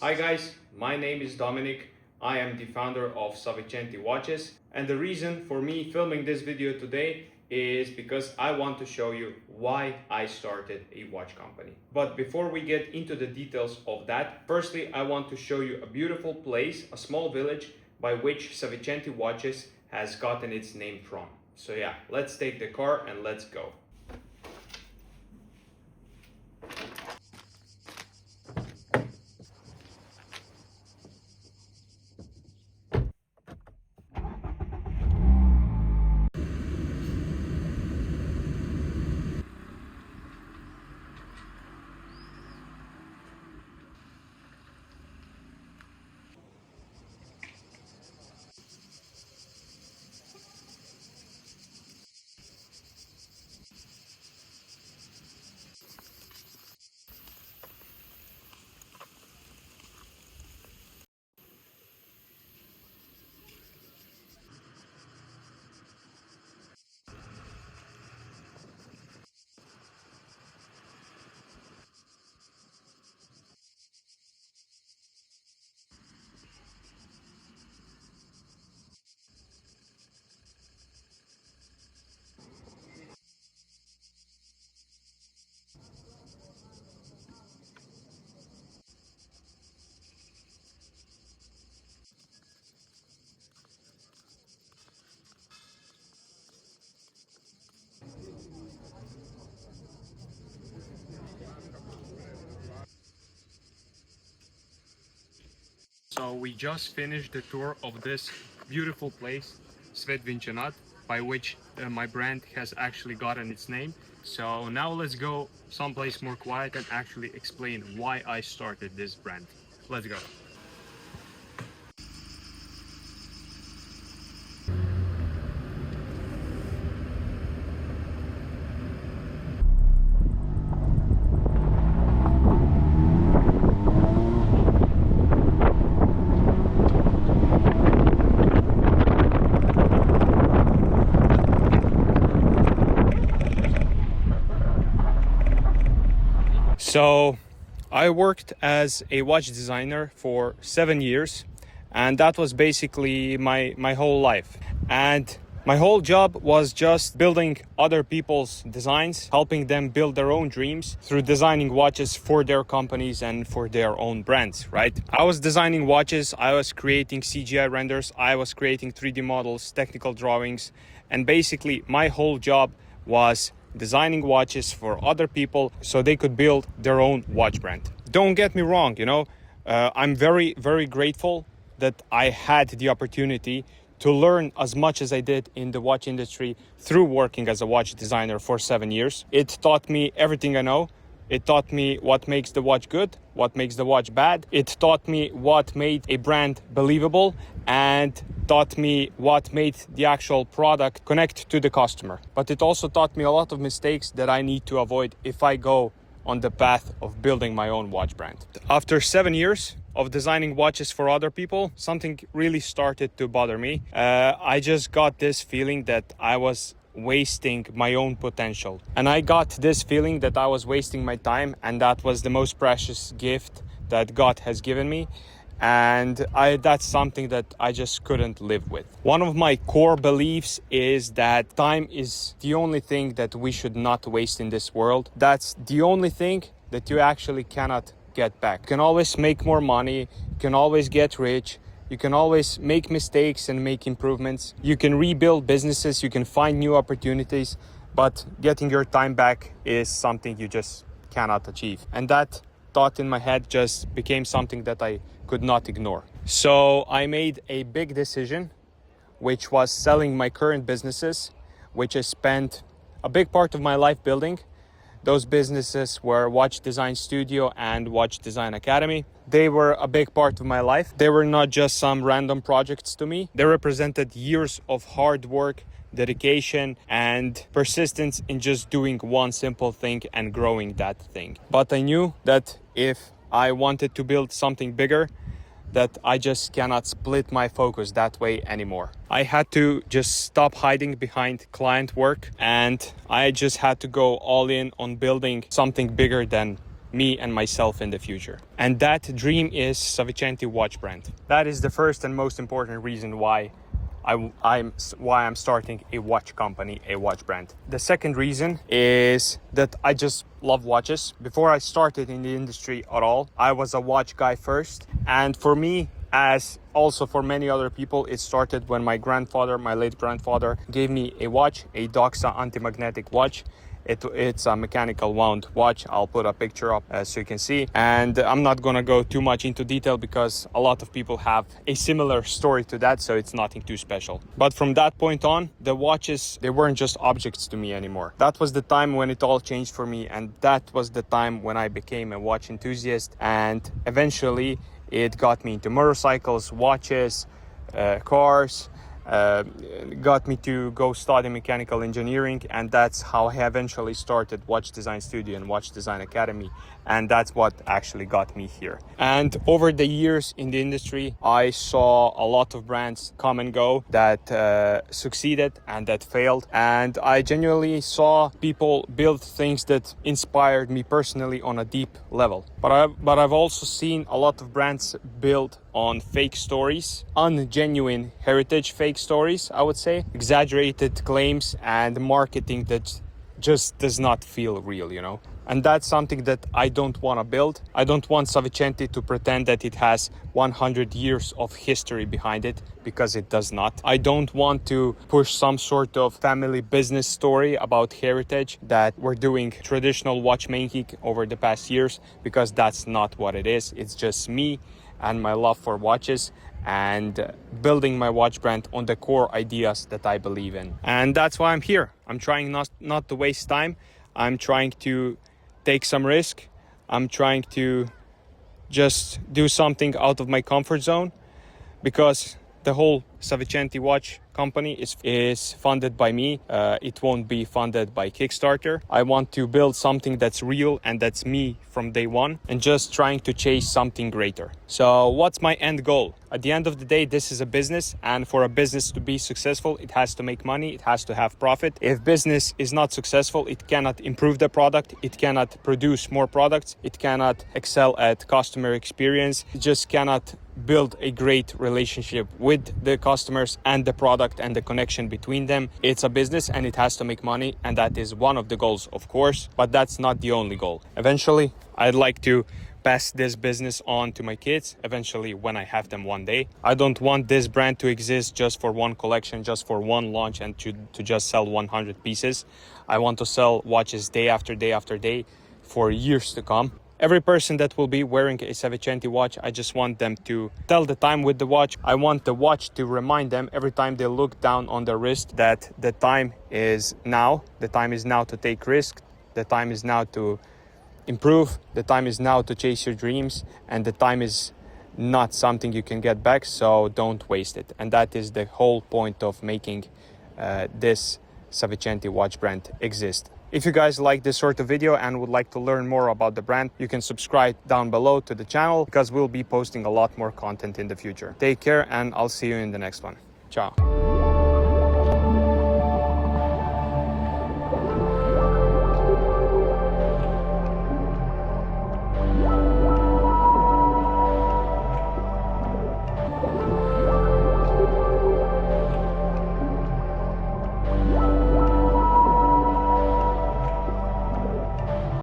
Hi guys, my name is Dominic. I am the founder of SAVICENTI watches, and the reason for me filming this video today is because I want to show you why I started a watch company. But before we get into the details of that, firstly I want to show you a beautiful place, a small village by which SAVICENTI watches has gotten its name from. So yeah, let's take the car and let's go. So we just finished the tour of this beautiful place, Svetvinčenat, by which my brand has actually gotten its name. So now let's go someplace more quiet and actually explain why I started this brand. Let's go. So I worked as a watch designer for 7 years, and that was basically my whole life. And my whole job was just building other people's designs, helping them build their own dreams through designing watches for their companies and for their own brands, right? I was designing watches, I was creating CGI renders, I was creating 3D models, technical drawings, and basically my whole job was designing watches for other people so they could build their own watch brand. Don't get me wrong, I'm very, very grateful that I had the opportunity to learn as much as I did in the watch industry through working as a watch designer for 7 years. It taught me everything I know. It taught me what makes the watch good, what makes the watch bad. It taught me what made a brand believable and taught me what made the actual product connect to the customer. But it also taught me a lot of mistakes that I need to avoid if I go on the path of building my own watch brand. After 7 years of designing watches for other people, something really started to bother me. I just got this feeling that I was wasting my own potential. And I got this feeling that I was wasting my time, and that was the most precious gift that God has given me. And that's something that I just couldn't live with. One of my core beliefs is that time is the only thing that we should not waste in this world. That's the only thing that you actually cannot get back. You can always make more money, you can always get rich, you can always make mistakes and make improvements. You can rebuild businesses, you can find new opportunities, but getting your time back is something you just cannot achieve. And that thought in my head just became something that I could not ignore. So I made a big decision, which was selling my current businesses, which I spent a big part of my life building. Those businesses were Watch Design Studio and Watch Design Academy. They were a big part of my life. They were not just some random projects to me. They represented years of hard work, dedication, and persistence in just doing one simple thing and growing that thing. But I knew that if I wanted to build something bigger, that I just cannot split my focus that way anymore. I had to just stop hiding behind client work, and I just had to go all in on building something bigger than me and myself in the future. And that dream is SAVICENTI watch brand. That is the first and most important reason why I'm starting a watch company, a watch brand. The second reason is that I just love watches. Before I started in the industry at all, I was a watch guy first. And for me, as also for many other people, it started when my late grandfather, gave me a watch, a Doxa anti-magnetic watch. It's a mechanical wound watch. I'll put a picture up so you can see. And I'm not gonna go too much into detail because a lot of people have a similar story to that, so it's nothing too special. But from that point on, the watches, they weren't just objects to me anymore. That was the time when it all changed for me, and that was the time when I became a watch enthusiast. And eventually it got me into motorcycles, watches, cars, got me to go study mechanical engineering, and that's how I eventually started Watch Design Studio and Watch Design Academy, and that's what actually got me here. And over the years in the industry, I saw a lot of brands come and go that succeeded and that failed, and I genuinely saw people build things that inspired me personally on a deep level. But I've also seen a lot of brands build on fake stories, ungenuine heritage fake stories, I would say, exaggerated claims and marketing that just does not feel real, you know. And that's something that I don't want to build. I don't want SAVICENTI to pretend that it has 100 years of history behind it, because it does not. I don't want to push some sort of family business story about heritage that we're doing traditional watchmaking over the past years, because that's not what it is. It's just me and my love for watches and building my watch brand on the core ideas that I believe in. And that's why I'm here. I'm trying not to waste time. I'm trying to take some risk. I'm trying to just do something out of my comfort zone, because the whole SAVICENTI watch company is funded by me. It won't be funded by Kickstarter. I want to build something that's real and that's me from day one, and just trying to chase something greater. So what's my end goal? At the end of the day, this is a business, and for a business to be successful, it has to make money, it has to have profit. If business is not successful, it cannot improve the product, it cannot produce more products, it cannot excel at customer experience, it just cannot build a great relationship with the customers and the product and the connection between them. It's a business and it has to make money, and that is one of the goals, of course, but that's not the only goal. Eventually, I'd like to pass this business on to my kids eventually when I have them one day. I don't want this brand to exist just for one collection, just for one launch, and to just sell 100 pieces. I want to sell watches day after day after day for years to come. Every person that will be wearing a SAVICENTI watch, I just want them to tell the time with the watch. I want the watch to remind them every time they look down on their wrist that the time is now. The time is now to take risks. The time is now to improve. The time is now to chase your dreams. And the time is not something you can get back, so don't waste it. And that is the whole point of making this SAVICENTI watch brand exist. If you guys like this sort of video and would like to learn more about the brand, you can subscribe down below to the channel, because we'll be posting a lot more content in the future. Take care, and I'll see you in the next one. Ciao.